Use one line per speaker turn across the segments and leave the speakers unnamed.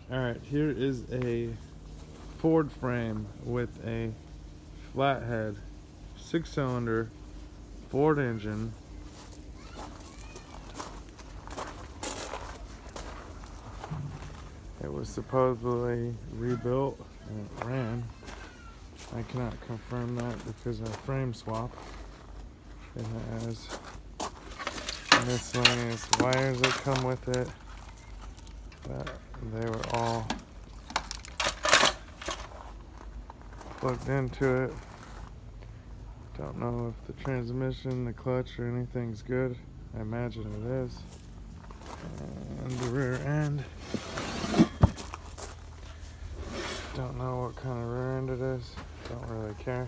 Alright, here is a Ford frame with a flathead 6-cylinder Ford engine. It was supposedly rebuilt and it ran. I cannot confirm that because of frame swap. It has miscellaneous wires that come with it. But they were all plugged into it. Don't know if the transmission, the clutch, or anything's good. I imagine it is. And the rear end. Don't know what kind of rear end it is. Don't really care.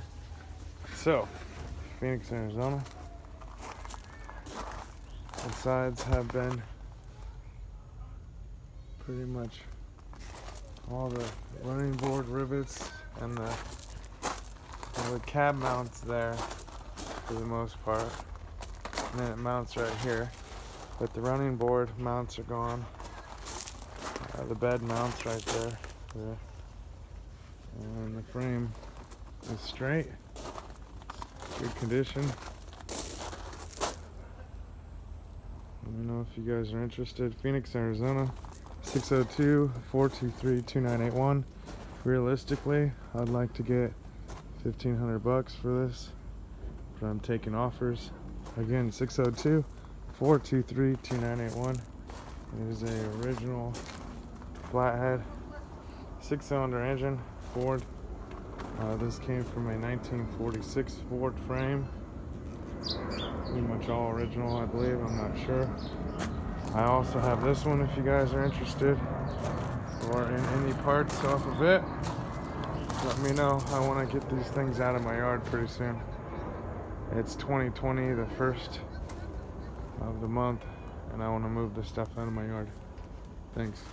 So, Phoenix, Arizona. The sides have been pretty much all the running board rivets and the cab mounts there for the most part. And then it mounts right here. But the running board mounts are gone. The bed mounts right there. And the frame is straight. Good condition. Let me know if you guys are interested. Phoenix, Arizona. 602-423-2981. Realistically, I'd like to get $1,500 for this, but I'm taking offers. Again, 602-423-2981. It is a original flathead 6-cylinder engine Ford. This came from a 1946 Ford frame. Pretty much all original, I believe. I'm not sure. I also have this one if you guys are interested, or in any parts off of it. Let me know. I want to get these things out of my yard pretty soon. It's 2020, the first of the month, and I want to move this stuff out of my yard. Thanks.